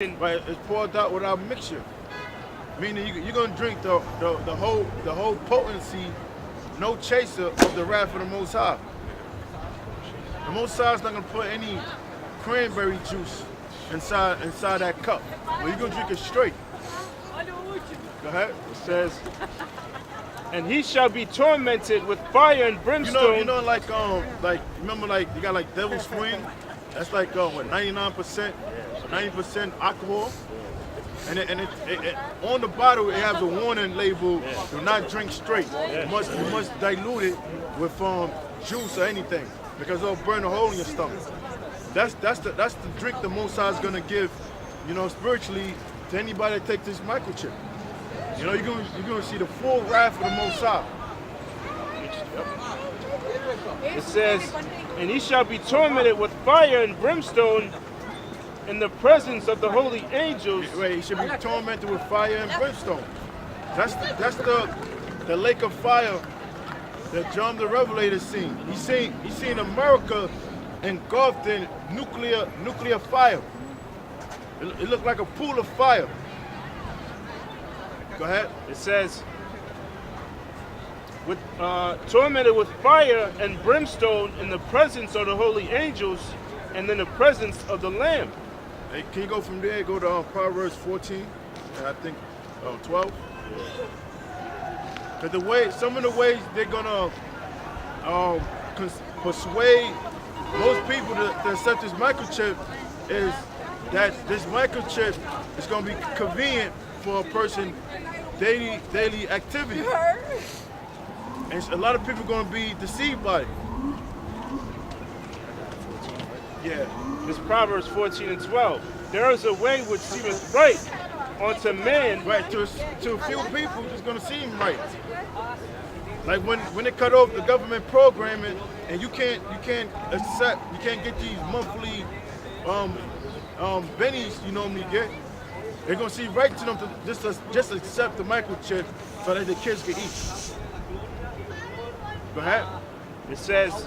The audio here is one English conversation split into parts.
Right, it's poured out without mixture. Meaning you're gonna drink the whole potency, no chaser of the wrath of the Most High. The Most High is not gonna put any cranberry juice inside that cup. But you're gonna drink it straight. Go ahead. It says, and he shall be tormented with fire and brimstone. You know, like remember, like you got like Devil's Spring. That's like what 99%, 90% alcohol. And on the bottle it has a warning label: do not drink straight. You must dilute it with juice or anything, because it'll burn a hole in your stomach. That's the drink the Most High is gonna give, spiritually, to anybody that takes this microchip. You're gonna see the full wrath of the Most High. It says, and he shall be tormented with fire and brimstone in the presence of the holy angels. Right, he should be tormented with fire and brimstone. That's the lake of fire that John the Revelator seen. He seen America engulfed in nuclear fire. It looked like a pool of fire. Go ahead. It says, with tormented with fire and brimstone in the presence of the holy angels and in the presence of the Lamb. Hey, can you go from there? Go to Proverbs 14, and I think 12. Because some of the ways they're gonna persuade most people to accept this microchip is that this microchip is gonna be convenient for a person daily activity. And a lot of people are going to be deceived by it. Yeah. It's Proverbs 14 and 12. There is a way which seemeth right unto man. Right, to a few people, it's going to seem right. Like when they cut off the government programming, and you can't get these monthly bennies you normally get. They're going to see right to them to just accept the microchip so that the kids can eat. Go ahead. It says,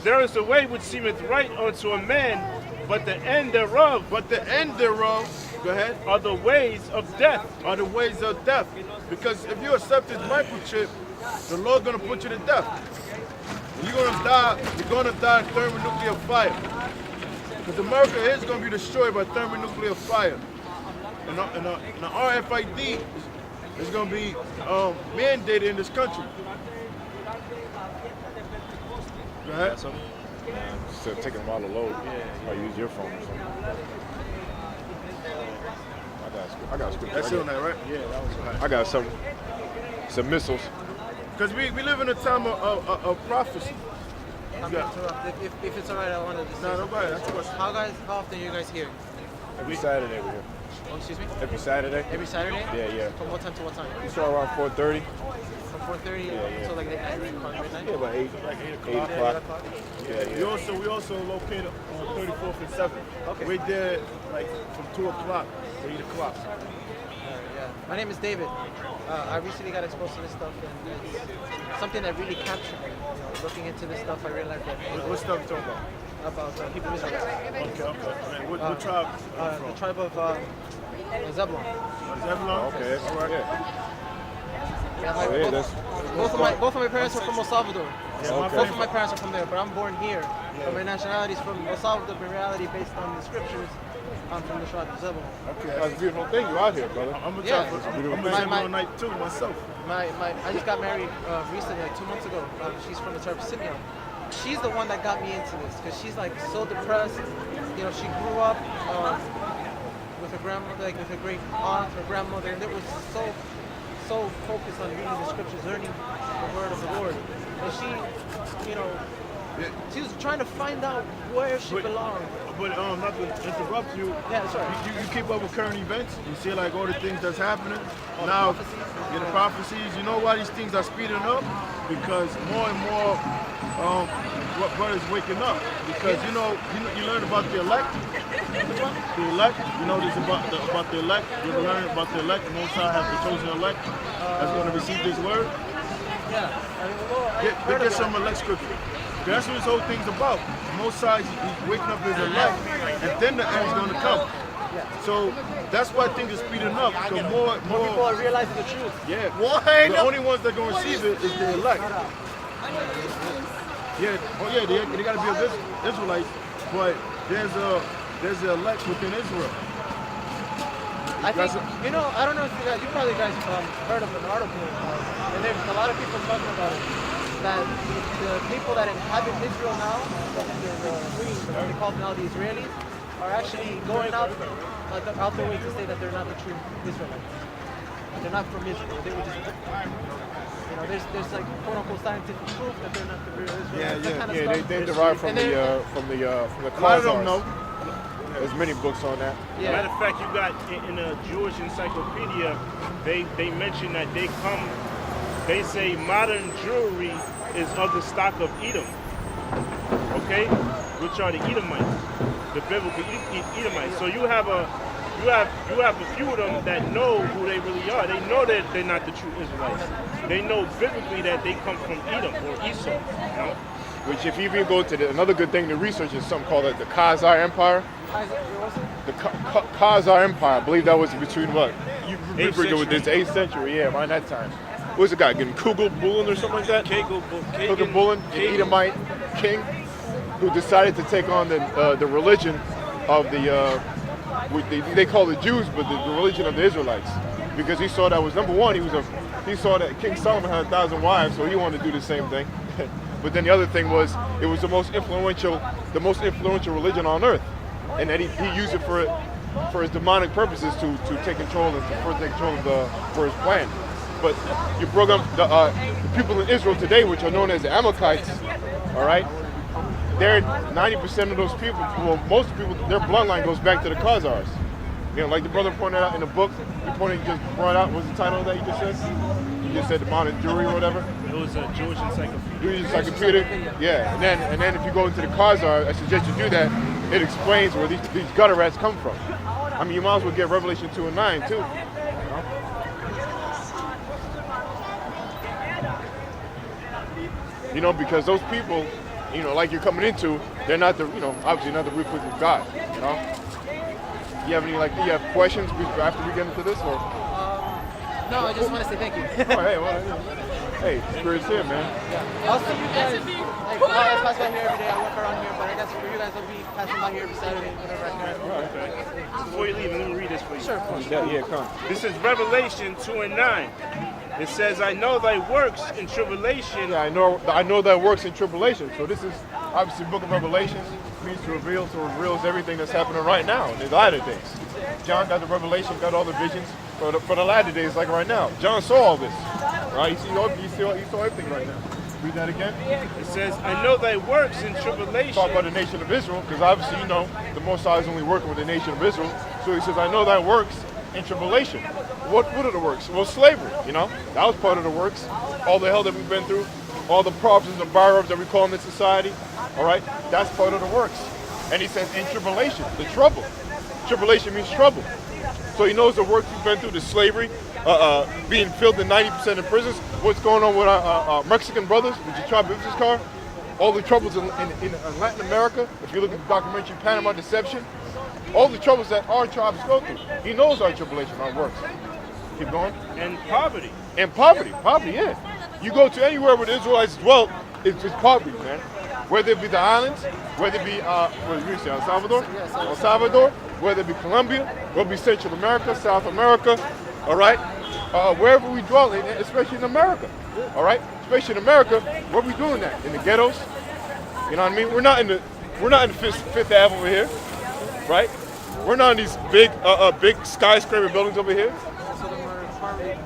there is a way which seemeth right unto a man, but the end thereof. Go ahead. Are the ways of death. Because if you accept this microchip, the Lord's going to put you to death. You're going to die in thermonuclear fire. Because America is going to be destroyed by thermonuclear fire. And the RFID is going to be mandated in this country. Go ahead. Instead of taking them all the load, I use your phone or something. I got a scripture. That's on that, right? Yeah, that was right. I got some missiles. Because we live in a time of prophecy. If it's alright, I wanted to say. No, nobody. That's what. How often are you guys here? Every Saturday we're here. Oh, excuse me? Every Saturday? Every Saturday? Yeah. From what time to what time? We start around 4:30. From 4:30 Yeah. to like midnight? Yeah, about 8. Like 8 8 o'clock. o'clock. Yeah. We also located on 34th and 7th. Okay. We're there like from 2 o'clock to 8 o'clock. Yeah. My name is David. I recently got exposed to this stuff, and it's something that really captured me. Looking into this stuff, I realized that. What stuff you talking about? About Hebrew Israelites. Okay. Man, what tribe are you from? The tribe of Zebulon. Zebulon? Okay. All right. Yeah, both of my parents are from El Salvador. Yeah, Both of my parents are from there, but I'm born here. But my nationality is from El Salvador, but in reality, based on the scriptures, I'm from the tribe of Zebulon. Okay. That's a beautiful thing. You out here, brother. I'm a Yeah. Zebulanite too myself. I just got married recently, like 2 months ago. She's from the tribe of Simeon. She's the one that got me into this because she's like so depressed. She grew up with her grandmother, like with her great aunt, her grandmother, and it was so focused on reading the scriptures, learning the word of the Lord. And she was trying to find out where she belonged. But not to interrupt you. Yeah, sorry. You keep up with current events. You see like all the things that's happening All now. the prophecies. Yeah, the prophecies. You know why these things are speeding up? Because more and more brothers waking up. Because you learn about the elect. The elect. You know this about the elect. You learn about the elect. Most High have the chosen elect that's going to receive this word. Yeah. I mean, well, Get some elect scripture. That's what this whole thing's about. Most sides he's waking up his elect, and then the end's gonna come. So that's why I think it's speeding up. So more People are realizing the truth. yeah. The only ones that gonna receive it is the elect. Yeah, oh yeah, they gotta be a Israelite, but there's the elect within Israel. I think, I don't know if you probably guys heard of an article, and there's a lot of people talking about it, that the people that inhabit Israel now, what they call now the Israelis, are actually going out their way to say that they're not the true Israelites. They're not from Israel. They were just, there's like quote unquote scientific proof that they're not the real Israelites. Yeah, That kind of Yeah, stuff. they derive from And the A lot of them Khazars. know. There's many books on that. Yeah. Matter of fact, you got in a Jewish encyclopedia, they mention that they say modern Jewry is of the stock of Edom. Okay? Which are the Edomites, the biblical Edomites. So you have a few of them that know who they really are. They know that they're not the true Israelites. They know biblically that they come from Edom or Esau. You know? Which, if you even go to another good thing to research is something called the Khazar Empire. The Khazar Empire, I believe that was between what? You remember with this 8th century, yeah, around that time. What was the guy, getting Kugel Bulin or something like that? Kugel Bulin, an Edomite king who decided to take on the religion of they call the Jews, but the religion of the Israelites. Because he saw that was, number one, he saw that King Solomon had 1,000 wives, so he wanted to do the same thing. But then the other thing was, it was the most influential religion on earth, and that he used it for his demonic purposes to take control for his plan. But you broke up the people in Israel today, which are known as the Amalekites. All right, they're 90% of those people. Well, most people, their bloodline goes back to the Khazars. You know, like the brother pointed out in the book. He just brought out. What's the title of that you just said? You just said the modern Jewry or whatever. It was a Jewish encyclopedia. Jewish encyclopedia. Yeah, and then if you go into the Khazar, I suggest you do that. It explains where these gutter rats come from. I mean, you might as well get Revelation 2 and 9 too. You know, because those people, like you're coming into, they're not obviously not the real people of God. You know. You have questions after we get into this, or? No, I just want to say thank you. Oh, hey, Spirit's here, man. Yeah. I'll see you guys. I pass by here every day. I work around here, but I guess for you guys, I'll be passing by here every Saturday, whenever I can. Before you leave, let me read this for you. Sure, of course. Yeah, come. This is Revelation 2 and 9. It says, I know thy works in tribulation. Yeah, I know that works in tribulation. So this is obviously the book of Revelation. Means to reveal, so it reveals everything that's happening right now in the latter days. John got the revelation, got all the visions for the latter days, like right now. John saw all this, right? He saw everything right now. Read that again. It says, I know thy works in tribulation. Talk about the nation of Israel, because obviously the Most High is only working with the nation of Israel. So he says, I know thy works in tribulation. What are the works? Well, slavery. That was part of the works. All the hell that we've been through, all the problems and bar-ups that we call in this society. All right, that's part of the works. And he says, in tribulation, the trouble. Tribulation means trouble. So he knows the works we've been through, the slavery, being filled in 90% of prisons. What's going on with our Mexican brothers, with the tribe business car? All the troubles in Latin America. If you look at the documentary Panama Deception, all the troubles that our tribes go through. He knows our tribulation, our works. Keep going. And poverty. And poverty, yeah. You go to anywhere where the Israelites dwell, it's just poverty, man. Whether it be the islands, whether it be El Salvador, whether it be Colombia, whether it be Central America, South America, all right? Wherever we dwell, especially in America, all right? Especially in America, where we doing that? In the ghettos, you know what I mean? We're not in the Fifth Ave over here, right? We're not in these big skyscraper buildings over here.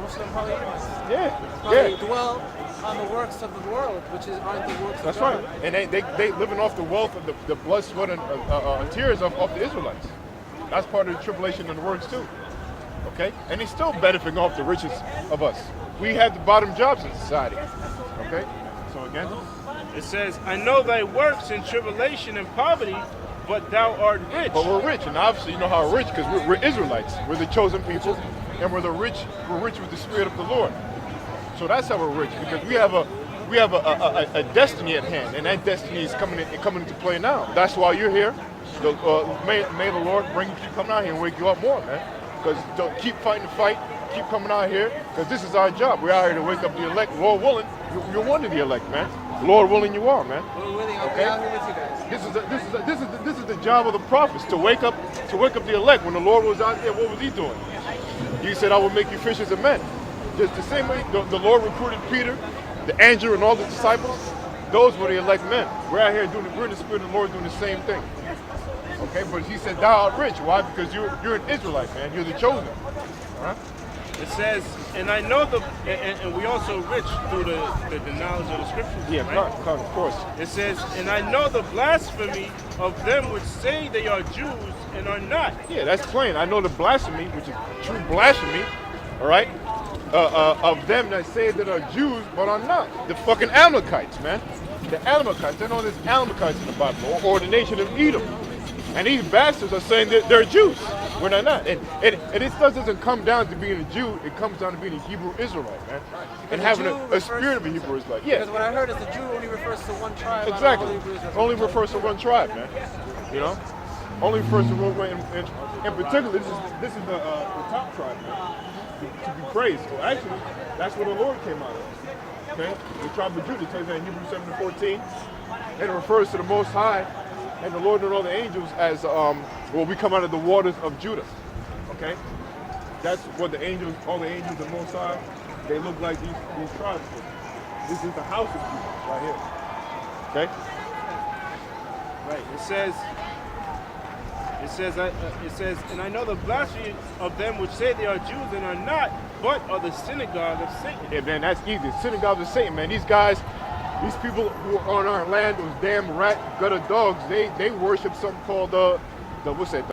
Most of them probably Yeah. dwell on the works of the world, which aren't the works That's of God. right. And they living off the wealth of the blood, sweat, and tears of the Israelites. That's part of the tribulation and the works too. Okay? And they still benefiting off the riches of us. We have the bottom jobs in society. Okay? So again? It says, I know thy works in tribulation and poverty, but thou art rich. But we're rich, and obviously you know how we're rich, because we're Israelites. We're the chosen people, and we're rich with the Spirit of the Lord. So that's how we're rich, because we have we have a destiny at hand, and that destiny is coming into play now. That's why you're here. May the Lord keep coming out here and wake you up more, man. Because don't keep fighting the fight, keep coming out here, because this is our job. We're out here to wake up the elect. Lord willing, you're one of the elect, man. Lord willing, you are, man. We're willing. I'll be out here with you guys. This is the job of the prophets, to wake up the elect. When the Lord was out there, what was he doing? He said, I will make you fishers of men. Just the same way the Lord recruited Peter, the Andrew, and all the disciples. Those were the elect men. We're out here we're in the Spirit of the Lord doing the same thing. Okay, but he said, thou art rich. Why? Because you're an Israelite, man. You're the chosen. All right? It says, and I know and we also rich through the knowledge of the scriptures. Yeah, right? of course. It says, and I know the blasphemy of them which say they are Jews and are not. Yeah, that's plain. I know the blasphemy, which is true blasphemy, all right, of them that say that are Jews but are not. The fucking Amalekites, man. The Amalekites. They know there's Amalekites in the Bible, or the nation of Edom. And these bastards are saying that they're Jews when they're not. And it doesn't come down to being a Jew, it comes down to being a Hebrew Israelite, man. And having a spirit of a Hebrew Israelite. Yeah. Because what I heard is the Jew only refers to one tribe. Exactly. Only refers to one tribe, man. You know? Only refers to one way. In particular, this is the top tribe, man. To be praised. So actually, that's where the Lord came out of. Okay? The tribe of Judah tells you in Hebrews 7:14. And it refers to the Most High and the Lord and all the angels as, we come out of the waters of Judah. Okay? That's what all the angels of Most High, they look like these tribes. This is the house of Judah right here. Okay? Right. It says, and I know the blasphemy of them which say they are Jews and are not, but are the synagogue of Satan. Yeah, man, that's easy. Synagogue of Satan, man. These guys, these people who are on our land, those damn rat gutter dogs, they worship something called what's that?